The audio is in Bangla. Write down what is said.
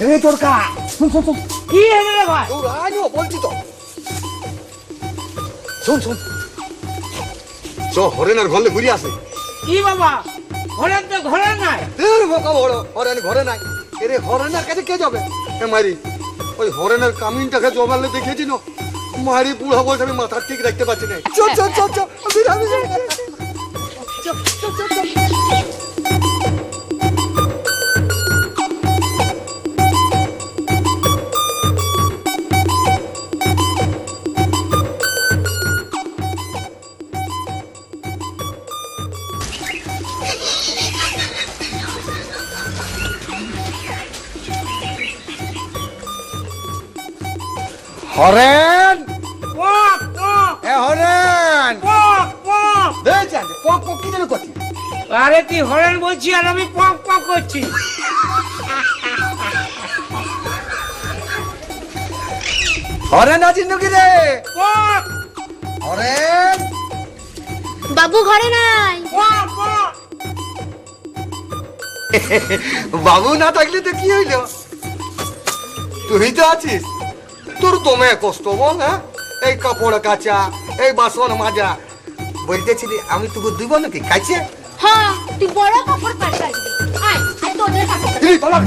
এই তোর কা শুন শুন শুন কি হলো রে ভাই? তোর আজও বলছি তো শুন শুন চ হরেনের ঘরে ঘুরে আসে কি বাবা, হরেন তো ঘরে নাই। তোর বোকা বড় হরেন ঘরে নাই। এরে হরেনের কাছে কে যাবে? এ মারি ওই হরেনের কামিনটাকে জমালে দেখেছি না মারি বুড়া বলছে আমি মাথা ঠিক রাখতে পারছি না। চল চল চল চল বিরামি চল চল চল চল। হরেন পক পক এ হরেন পক পক। দেখছেন পক পক কি যেন করছি। আরে তুই হরেন বলছি আর আমি পক পক করছি। হরেন আছিস নাকি রে? পক হরেন বাবু ঘরে নাই। পক পক। বাবু না থাকলে তো কি হইল? তুই তো আছিস। তোর দমে কষ্ট বল। হ্যাঁ এই কাপড় কাচা এই বাসন মাজা বলতেছিলি আমি তোকে দিব নাকি কাছে? হ্যাঁ তুই বড় কাপড় কাচা। আয় আয় তোদের কাপড়। এই, চলো।